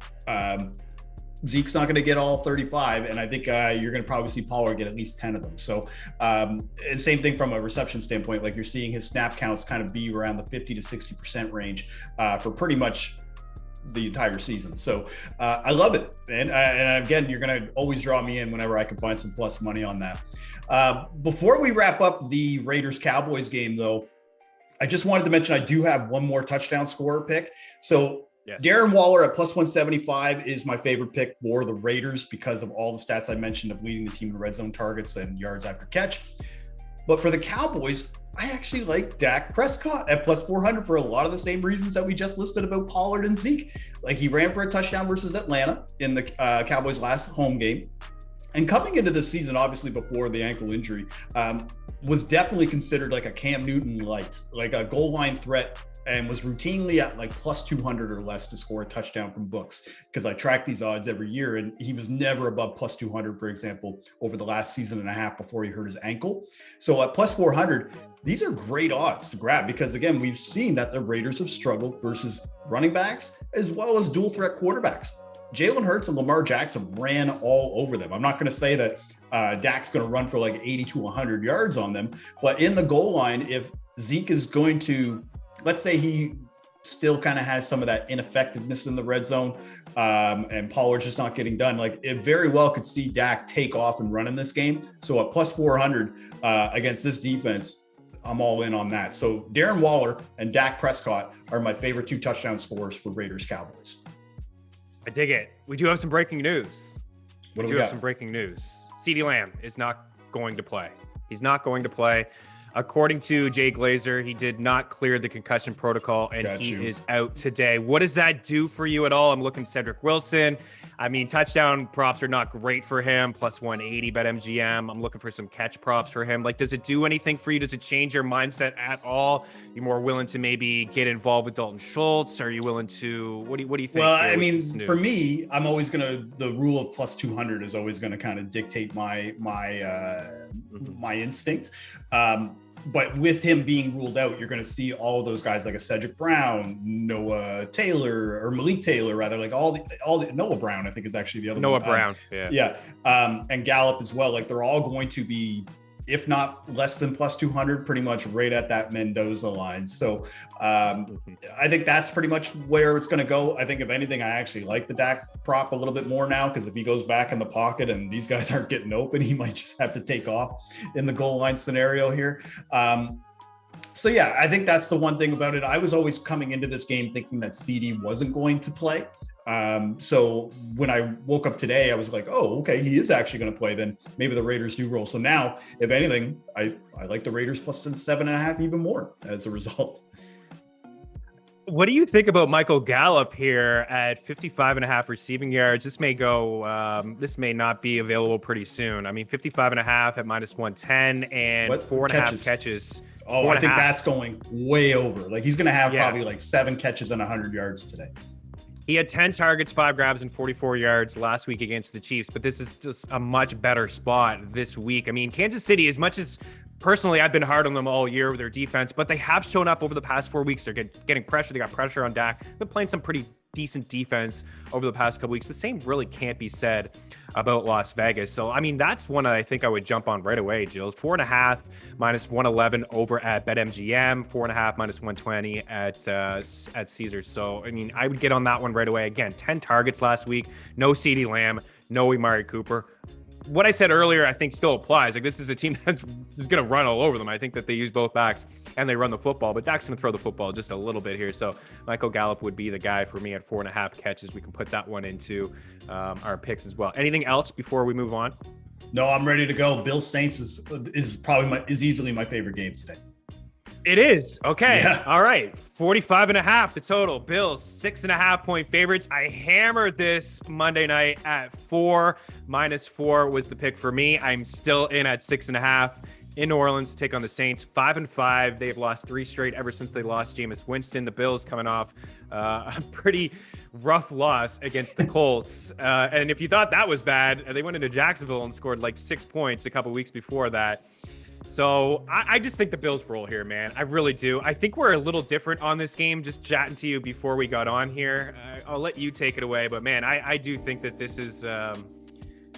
Zeke's not going to get all 35, and I think you're going to probably see Pollard get at least 10 of them. So, and same thing from a reception standpoint, like you're seeing his snap counts kind of be around the 50 to 60% range for pretty much the entire season. So I love it. And again, you're going to always draw me in whenever I can find some plus money on that. Before we wrap up the Raiders-Cowboys game, though, I just wanted to mention I do have one more touchdown scorer pick. So Darren Waller at plus 175 is my favorite pick for the Raiders because of all the stats I mentioned of leading the team in red zone targets and yards after catch. But for the Cowboys, I actually like Dak Prescott at plus 400 for a lot of the same reasons that we just listed about Pollard and Zeke. Like, he ran for a touchdown versus Atlanta in the Cowboys' last home game. And coming into this season, obviously before the ankle injury, was definitely considered like a Cam Newton light, like a goal line threat and was routinely at like plus 200 or less to score a touchdown from books, because I track these odds every year, and he was never above plus 200, for example, over the last season and a half before he hurt his ankle. So at plus 400, these are great odds to grab, because again, we've seen that the Raiders have struggled versus running backs as well as dual threat quarterbacks. Jalen Hurts and Lamar Jackson ran all over them. I'm not going to say that Dak's going to run for like 80 to 100 yards on them, but in the goal line, if Zeke is going to, let's say he still kind of has some of that ineffectiveness in the red zone, and Pollard's just not getting done, like it very well could see Dak take off and run in this game. So at plus 400 against this defense, I'm all in on that. So Darren Waller and Dak Prescott are my favorite 2 touchdown scorers for Raiders Cowboys. I dig it. We do have some breaking news. What we do do we have got? some breaking news. CeeDee Lamb is not going to play. He's not going to play. According to Jay Glazer, he did not clear the concussion protocol, and is out today. What does that do for you at all? I'm looking at Cedric Wilson. I mean, touchdown props are not great for him. Plus 180 bet MGM. I'm looking for some catch props for him. Like, does it do anything for you? Does it change your mindset at all? You're more willing to maybe get involved with Dalton Schultz? Are you willing to, what do you think? Well, I mean, for me, I'm always going to, the rule of plus 200 is always going to kind of dictate my instinct. But with him being ruled out, you're going to see all of those guys like a Cedric Brown, Noah Taylor, or Malik Taylor, rather, like all the Noah Brown, I think is actually the other Noah one. Brown. And Gallup as well. Like they're all going to be, if not less than plus 200, pretty much right at that Mendoza line. So I think that's pretty much where it's going to go. I think if anything, I actually like the Dak prop a little bit more now, because if he goes back in the pocket and these guys aren't getting open, he might just have to take off in the goal line scenario here. So yeah, I think that's the one thing about it. I was always coming into this game thinking that CD wasn't going to play. So when I woke up today, I was like, oh, okay, he is actually going to play. Then maybe the Raiders do roll. So now, if anything, I like the Raiders plus 7.5 even more as a result. What do you think about Michael Gallup here at 55.5 receiving yards? This may go, this may not be available pretty soon. I mean, 55.5 at minus 110 and 4.5 catches. Oh, I think that's going way over. Like he's going to have probably like 7 catches and 100 yards today. He had 10 targets, 5 grabs, and 44 yards last week against the Chiefs, but this is just a much better spot this week. I mean, Kansas City, as much as personally I've been hard on them all year with their defense, but they have shown up over the past 4 weeks. They're getting pressure. They got pressure on Dak. They're playing some pretty decent defense over the past couple weeks. The same really can't be said about Las Vegas. So, I mean, that's one I think I would jump on right away, Gilles. 4.5 minus 111 over at BetMGM, 4.5 minus 120 at Caesars. So, I mean, I would get on that one right away. Again, 10 targets last week, no CeeDee Lamb, no Amari Cooper. What I said earlier, I think still applies. Like, this is a team that is going to run all over them. I think that they use both backs and they run the football, but Dak's going to throw the football just a little bit here. So Michael Gallup would be the guy for me at 4.5 catches. We can put that one into our picks as well. Anything else before we move on? No, I'm ready to go. Bills Saints is easily my favorite game today. It is. Okay. Yeah. All right. 45.5 the total. Bills 6.5 point favorites. I hammered this Monday night at 4. -4 was the pick for me. I'm still in at 6.5 in New Orleans to take on the Saints. 5-5. They've lost 3 straight ever since they lost Jameis Winston. The Bills coming off a pretty rough loss against the Colts. And if you thought that was bad, they went into Jacksonville and scored like 6 points a couple weeks before that. So I just think the Bills roll here, man. I really do. I think we're a little different on this game. Just chatting to you before we got on here. I'll let you take it away. But, man, I do think that this is a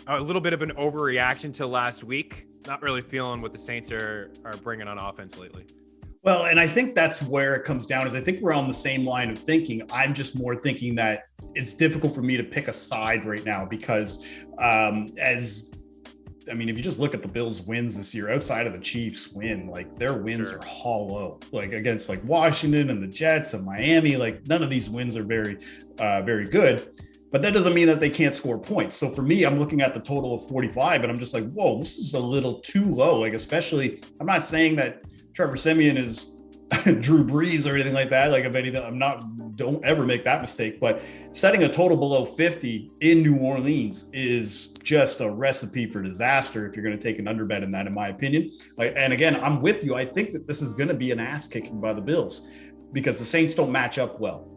little bit of an overreaction to last week. Not really feeling what the Saints are bringing on offense lately. Well, and I think that's where it comes down is I think we're on the same line of thinking. I'm just more thinking that it's difficult for me to pick a side right now because if you just look at the Bills' wins this year, outside of the Chiefs win, like their wins are hollow, like against like Washington and the Jets and Miami, like none of these wins are very, very good, but that doesn't mean that they can't score points. So for me, I'm looking at the total of 45 and I'm just like, whoa, this is a little too low. Like, especially, I'm not saying that Trevor Siemian is Drew Brees or anything like that. Like, if anything, don't ever make that mistake, but setting a total below 50 in New Orleans is just a recipe for disaster if you're going to take an underbet in that, in my opinion. Like, and again, I'm with you. I think that this is going to be an ass kicking by the Bills. because the Saints don't match up well.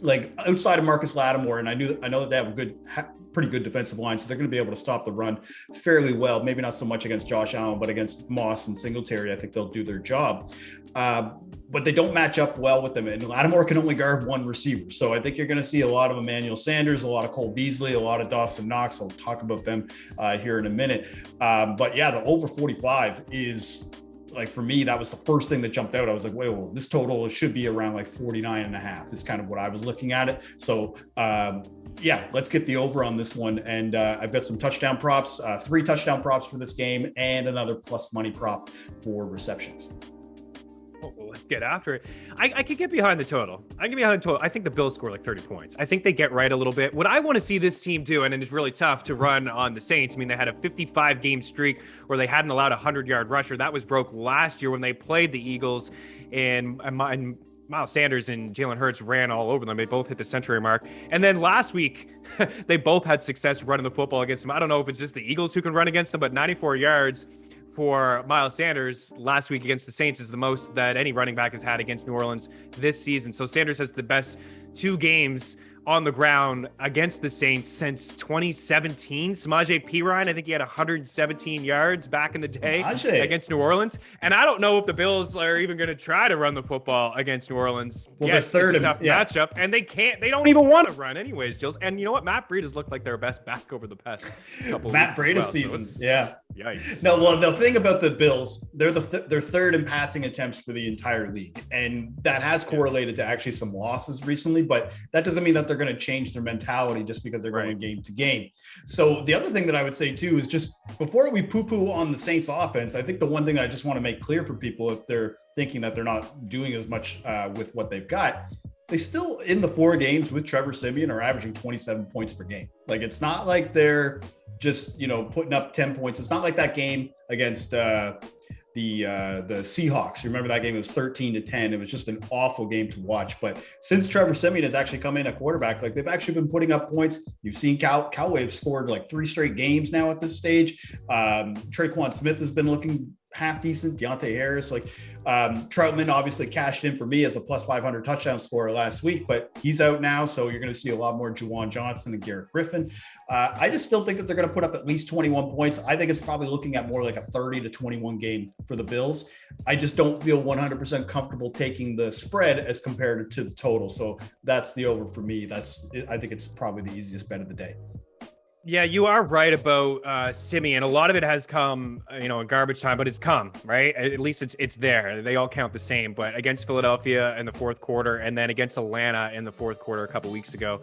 Like outside of Marcus Lattimore, and I know that they have a pretty good defensive line, so they're going to be able to stop the run fairly well. Maybe not so much against Josh Allen, but against Moss and Singletary, I think they'll do their job. But they don't match up well with them, and Lattimore can only guard one receiver. So I think you're going to see a lot of Emmanuel Sanders, a lot of Cole Beasley, a lot of Dawson Knox. I'll talk about them here in a minute. But yeah, the over 45 is, like, for me, that was the first thing that jumped out. I was like, wait, well, this total should be around like 49.5 is kind of what I was looking at it. So yeah, let's get the over on this one. And I've got some touchdown props, 3 touchdown props for this game, and another plus money prop for receptions. Well, let's get after it. I could get behind the total. I can get behind the total. I think the Bills score like 30 points. I think they get right a little bit. What I want to see this team do, and it's really tough to run on the Saints. I mean, they had a 55-game streak where they hadn't allowed a 100-yard rusher. That was broke last year when they played the Eagles, and Miles Sanders and Jalen Hurts ran all over them. They both hit the century mark. And then last week, they both had success running the football against them. I don't know if it's just the Eagles who can run against them, but 94 yards for Miles Sanders last week against the Saints is the most that any running back has had against New Orleans this season. So Sanders has the best 2 games on the ground against the Saints since 2017. Samaje Perine, I think he had 117 yards back in the day against New Orleans. And I don't know if the Bills are even going to try to run the football against New Orleans. Well, yes, they're third it's a tough matchup, and they don't even want to run anyways, Gilles. And you know what? Matt Breida has looked like their best back over the past couple Matt weeks. Breida season. So yeah. Yikes. No, well, the thing about the Bills, they're they're third in passing attempts for the entire league. And that has correlated to actually some losses recently, but that doesn't mean that they're going to change their mentality just because they're going game to game. So the other thing that I would say too is, just before we poo-poo on the Saints offense, I think the one thing I just want to make clear for people, if they're thinking that they're not doing as much with what they've got, they still, in the 4 games with Trevor Siemian, are averaging 27 points per game. Like, it's not like they're just, putting up 10 points. It's not like that game against the Seahawks. You remember that game? It was 13-10. It was just an awful game to watch. But since Trevor Siemian has actually come in at quarterback, like, they've actually been putting up points. You've seen Cowboys have scored like 3 straight games now at this stage. Traquan Smith has been looking half decent. Deontay Harris, Troutman obviously cashed in for me as a plus 500 touchdown scorer last week, but he's out now. So you're going to see a lot more Juwan Johnson and Garrett Griffin. I just still think that they're going to put up at least 21 points. I think it's probably looking at more like a 30-21 game for the Bills. I just don't feel 100% comfortable taking the spread as compared to the total. So that's the over for me. I think it's probably the easiest bet of the day. Yeah, you are right about Siemian. A lot of it has come, in garbage time, but it's come, right? At least it's there. They all count the same. But against Philadelphia in the fourth quarter, and then against Atlanta in the fourth quarter a couple weeks ago,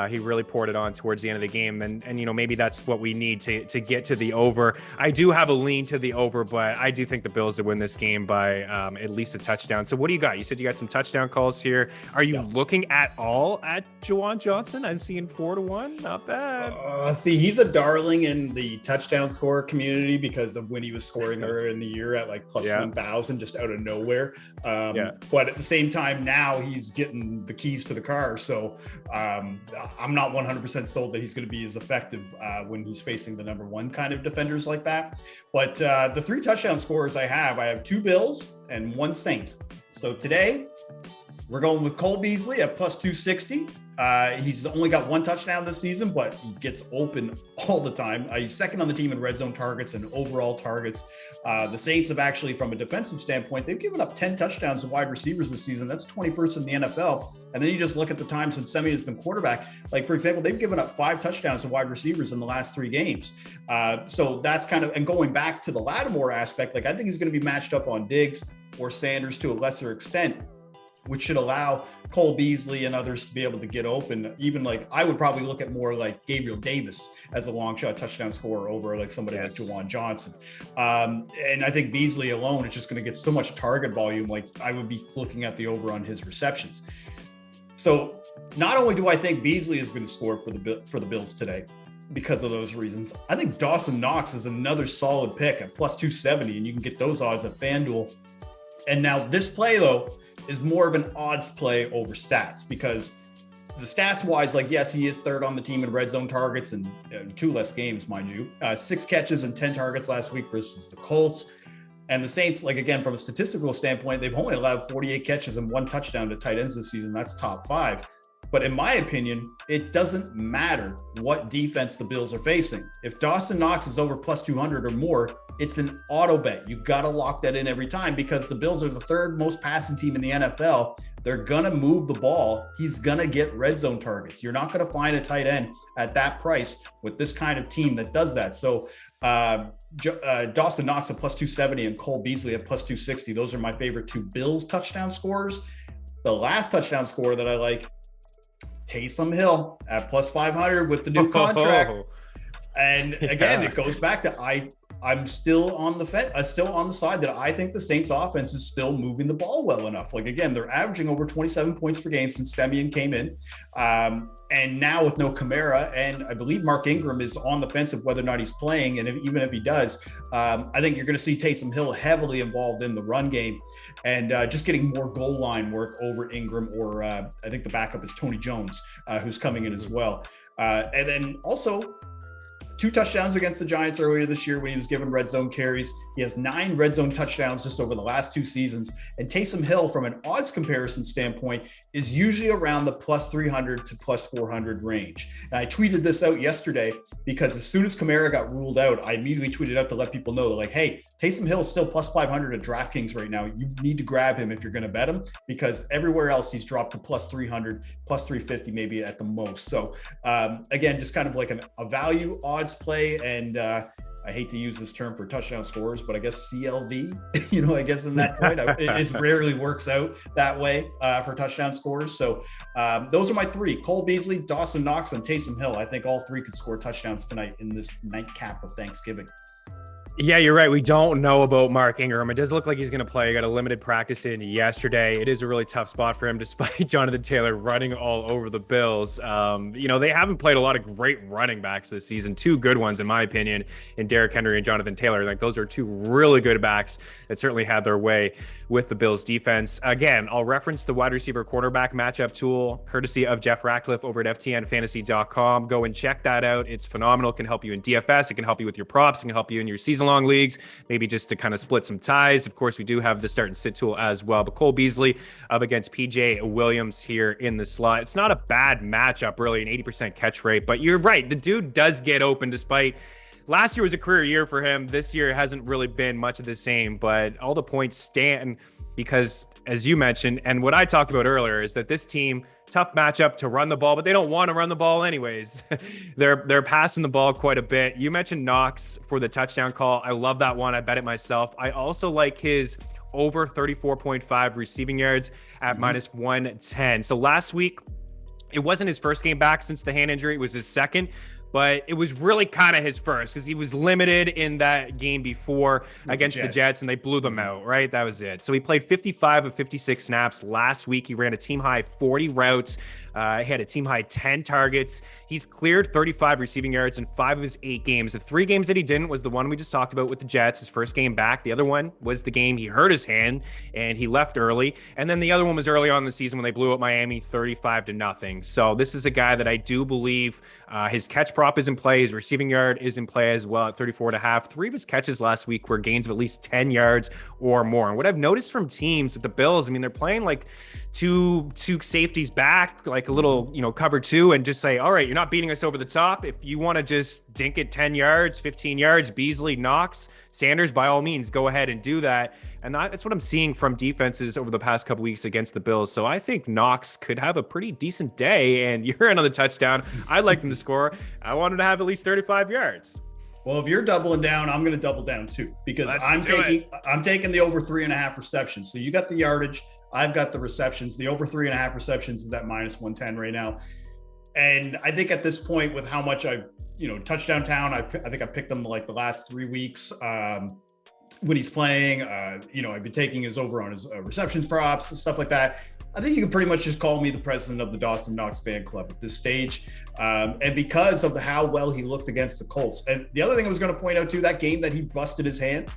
he really poured it on towards the end of the game. And maybe that's what we need to get to the over. I do have a lean to the over, but I do think the Bills to win this game by at least a touchdown. So what do you got? You said you got some touchdown calls here. Are you looking at all at Juwan Johnson? I'm seeing 4-1. Not bad. See, he's a darling in the touchdown scorer community because of when he was scoring earlier in the year at like plus 1,000 just out of nowhere. But at the same time, now he's getting the keys to the car. So I'm not 100% sold that he's going to be as effective when he's facing the number 1 kind of defenders like that. But the 3 touchdown scorers I have 2 Bills and 1 Saint. So today we're going with Cole Beasley at plus 260. He's only got 1 touchdown this season, but he gets open all the time. He's second on the team in red zone targets and overall targets. The Saints have actually, from a defensive standpoint, they've given up 10 touchdowns to wide receivers this season. That's 21st in the NFL. And then you just look at the time since Siemian has been quarterback. Like, for example, they've given up 5 touchdowns to wide receivers in the last 3 games. So that's kind of, and going back to the Lattimore aspect, like, I think he's going to be matched up on Diggs or Sanders to a lesser extent, which should allow Cole Beasley and others to be able to get open. Even like, I would probably look at more like Gabriel Davis as a long shot touchdown scorer over like somebody like Juwan Johnson. And I think Beasley alone is just going to get so much target volume. Like, I would be looking at the over on his receptions. So not only do I think Beasley is going to score for the Bills today because of those reasons, I think Dawson Knox is another solid pick at plus 270, and you can get those odds at FanDuel. And now this play though is more of an odds play over stats, because the stats wise, like, yes, he is third on the team in red zone targets and 2 less games, mind you, 6 catches and 10 targets last week versus the Colts. And the Saints, like, again, from a statistical standpoint, they've only allowed 48 catches and 1 touchdown to tight ends this season. That's top 5. But in my opinion, it doesn't matter what defense the Bills are facing. If Dawson Knox is over plus 200 or more, it's an auto bet. You've got to lock that in every time because the Bills are the 3rd most passing team in the NFL. They're going to move the ball. He's going to get red zone targets. You're not going to find a tight end at that price with this kind of team that does that. So Dawson Knox at plus 270 and Cole Beasley at plus 260. Those are my favorite 2 Bills touchdown scorers. The last touchdown scorer that I like, Taysom Hill at plus 500 with the new contract. And again, it goes back to I'm still on the side that I think the Saints offense is still moving the ball well enough. Like, again, they're averaging over 27 points per game since Simeon came in. And now with no Kamara, and I believe Mark Ingram is on the fence of whether or not he's playing. And even if he does, I think you're going to see Taysom Hill heavily involved in the run game and just getting more goal line work over Ingram, or I think the backup is Tony Jones, who's coming in as well. And then also 2 touchdowns against the Giants earlier this year when he was given red zone carries. He has 9 red zone touchdowns just over the last 2 seasons. And Taysom Hill, from an odds comparison standpoint, is usually around the plus 300 to plus 400 range. And I tweeted this out yesterday because as soon as Kamara got ruled out, I immediately tweeted out to let people know, like, hey, Taysom Hill is still plus 500 at DraftKings right now. You need to grab him if you're going to bet him, because everywhere else he's dropped to plus 300, plus 350 maybe at the most. So again, just kind of like a value odds play. And I hate to use this term for touchdown scorers, but I guess CLV, I guess in that point, it rarely works out that way for touchdown scorers. So those are my 3: Cole Beasley, Dawson Knox, and Taysom Hill. I think all 3 could score touchdowns tonight in this nightcap of Thanksgiving. Yeah, you're right. We don't know about Mark Ingram. It does look like he's going to play. He got a limited practice in yesterday. It is a really tough spot for him, despite Jonathan Taylor running all over the Bills. They haven't played a lot of great running backs this season. 2 good ones, in my opinion, in Derrick Henry and Jonathan Taylor. Like, those are 2 really good backs that certainly had their way with the Bills defense. Again, I'll reference the wide receiver quarterback matchup tool, courtesy of Jeff Ratcliffe over at FTNfantasy.com. Go and check that out. It's phenomenal. It can help you in DFS. It can help you with your props. It can help you in your season-long leagues, maybe just to kind of split some ties. Of course, we do have the start and sit tool as well. But Cole Beasley up against PJ Williams here in the slot. It's not a bad matchup, really, an 80% catch rate. But you're right. The dude does get open, despite last year was a career year for him. This year hasn't really been much of the same, but all the points stand because, as you mentioned, and what I talked about earlier, is that this team, tough matchup to run the ball, but they don't want to run the ball anyways. They're passing the ball quite a bit. You mentioned Knox for the touchdown call. I love that one. I bet it myself. I also like his over 34.5 receiving yards at minus 110. So last week, it wasn't his first game back since the hand injury. It was his second. But it was really kind of his first because he was limited in that game before against the Jets, and they blew them out, right? That was it. So he played 55 of 56 snaps last week. He ran a team-high 40 routes. He had a team-high 10 targets. He's cleared 35 receiving yards in 5 of his 8 games. The 3 games that he didn't was the one we just talked about with the Jets, his first game back. The other one was the game he hurt his hand, and he left early. And then the other one was early on in the season when they blew up Miami 35-0. So this is a guy that I do believe his catch prop is in play. His receiving yard is in play as well at 34.5. 3 of his catches last week were gains of at least 10 yards or more. And what I've noticed from teams with the Bills, I mean, they're playing like two safeties back, like a little, cover 2, and just say, all right, you're not beating us over the top. If you want to just dink it 10 yards, 15 yards, Beasley, Knox, Sanders, by all means, go ahead and do that. And that's what I'm seeing from defenses over the past couple weeks against the Bills. So I think Knox could have a pretty decent day, and you're in on the touchdown. I'd like him to score. I want him to have at least 35 yards. Well, if you're doubling down, I'm going to double down too, because I'm taking the over 3.5 receptions. So you got the yardage. I've got the receptions. The over 3.5 receptions is at minus 110 right now. And I think at this point, with how much touchdown town, I think I picked them like the last 3 weeks when he's playing. I've been taking his over on his receptions props and stuff like that. I think you can pretty much just call me the president of the Dawson Knox fan club at this stage. And because of how well he looked against the Colts. And the other thing I was going to point out too, that game that he busted his hand,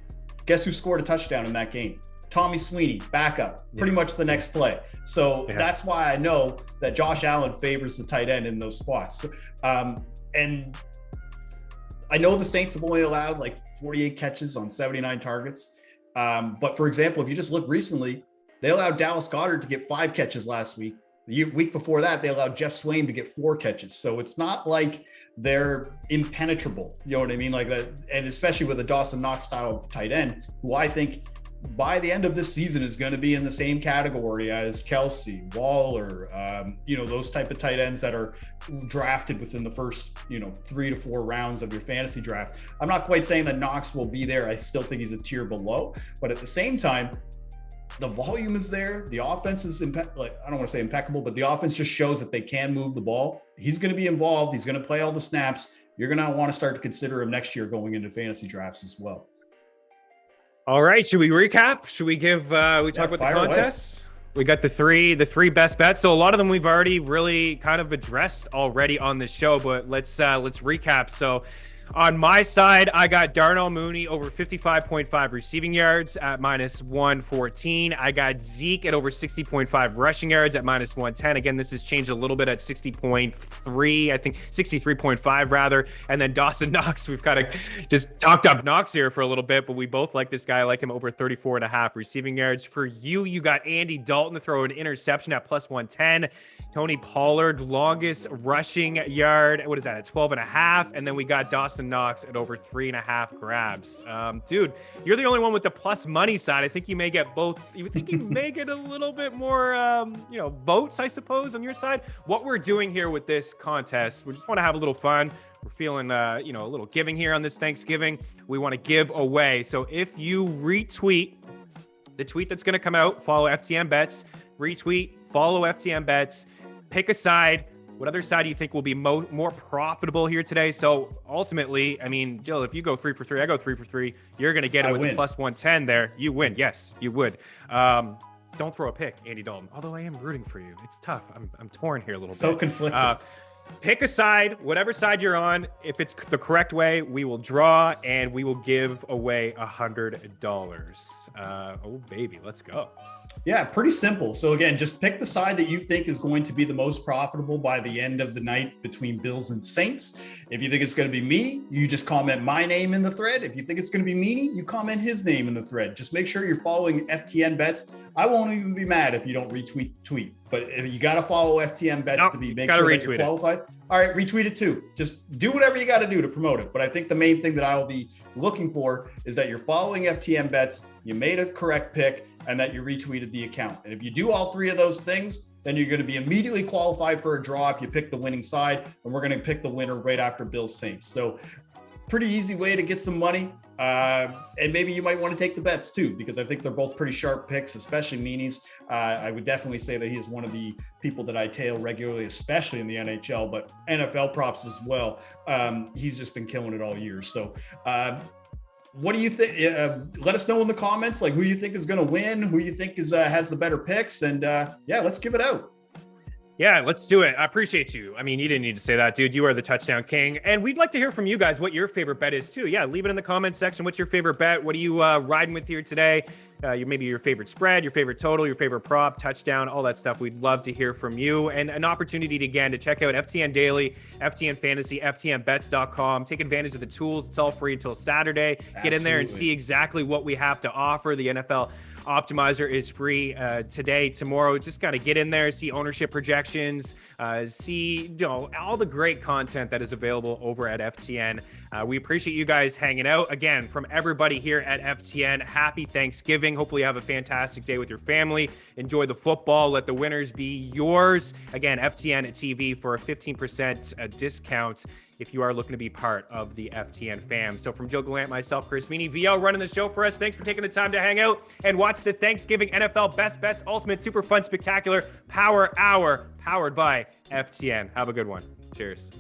guess who scored a touchdown in that game? Tommy Sweeney, backup, pretty much the next play. So that's why I know that Josh Allen favors the tight end in those spots. And I know the Saints have only allowed like 48 catches on 79 targets. But for example, if you just look recently, they allowed Dallas Goedert to get 5 catches last week. The week before that, they allowed Jeff Swain to get 4 catches. So it's not like they're impenetrable. You know what I mean? Like that. And especially with a Dawson Knox style tight end, who I think by the end of this season is going to be in the same category as Kelsey, Waller, those type of tight ends that are drafted within the first, 3 to 4 rounds of your fantasy draft. I'm not quite saying that Knox will be there. I still think he's a tier below, but at the same time, the volume is there. The offense is, I don't want to say impeccable, but the offense just shows that they can move the ball. He's going to be involved. He's going to play all the snaps. You're going to want to start to consider him next year going into fantasy drafts as well. All right. Should we recap? Should we give, we talk about the contests? We got the three best bets. So a lot of them we've already really kind of addressed already on this show, but let's recap. So on my side, I got Darnell Mooney over 55.5 receiving yards at -114. I got Zeke at over 60.5 rushing yards at -110. Again, this has changed a little bit at 60.3, I think 63.5 rather. And then Dawson Knox, we've kind of just talked up Knox here for a little bit, but we both like this guy. I like him over 34.5 receiving yards. For you got Andy Dalton to throw an interception at +110. Tony Pollard, longest rushing yard, what is that, at 12.5. And then we got Dawson Knox at over 3.5 grabs. Dude, you're the only one with the plus money side. I think you may get both. You think you may get a little bit more, votes, I suppose, on your side. What we're doing here with this contest, we just want to have a little fun. We're feeling, a little giving here on this Thanksgiving. We want to give away. So if you retweet the tweet that's going to come out, follow FTN Bets, retweet, follow FTN Bets, pick a side. What other side do you think will be more profitable here today? So ultimately, I mean, Jill, if you go 3 for 3, I go 3 for 3. You're going to get it with the +110 there. You win. Yes, you would. Don't throw a pick, Andy Dalton. Although I am rooting for you. It's tough. I'm torn here a little bit. So conflicted. Pick a side, whatever side you're on. If it's the correct way, we will draw and we will give away $100. Oh, baby, let's go. Yeah, pretty simple. So again, just pick the side that you think is going to be the most profitable by the end of the night between Bills and Saints. If you think it's going to be me, you just comment my name in the thread. If you think it's going to be Meaney, you comment his name in the thread. Just make sure you're following FTN Bets. I won't even be mad if you don't retweet the tweet, but if you got to follow FTN Bets to make sure that you're qualified. All right, retweet it too. Just do whatever you got to do to promote it. But I think the main thing that I will be looking for is that you're following FTN Bets, you made a correct pick, and that you retweeted the account. And if you do all 3 of those things, then you're going to be immediately qualified for a draw if you pick the winning side. And we're going to pick the winner right after Bills Saints. So pretty easy way to get some money. And maybe you might want to take the bets too, because I think they're both pretty sharp picks, especially Meaney's. I would definitely say that he is one of the people that I tail regularly, especially in the NHL, but NFL props as well. He's just been killing it all year. So, what do you think? Let us know in the comments, like who you think is going to win, who you think has the better picks, and let's give it out. Yeah, let's do it. I appreciate you. I mean, you didn't need to say that, dude. You are the touchdown king. And we'd like to hear from you guys what your favorite bet is too. Yeah, leave it in the comments section. What's your favorite bet? What are you riding with here today? Maybe your favorite spread, your favorite total, your favorite prop, touchdown, all that stuff. We'd love to hear from you. And an opportunity to check out FTN Daily, FTN Fantasy, FTNBets.com. Take advantage of the tools. It's all free until Saturday. Absolutely. Get in there and see exactly what we have to offer. The NFL Optimizer is free today, tomorrow. Just got to get in there, see ownership projections, see all the great content that is available over at FTN. We appreciate you guys hanging out. Again, from everybody here at FTN, happy Thanksgiving. Hopefully you have a fantastic day with your family. Enjoy the football. Let the winners be yours. Again, FTN TV for a 15% discount if you are looking to be part of the FTN fam. So from Gilles Gallant, myself, Chris Meaney, VL running the show for us. Thanks for taking the time to hang out and watch the Thanksgiving NFL Best Bets Ultimate Super Fun Spectacular Power Hour powered by FTN. Have a good one. Cheers.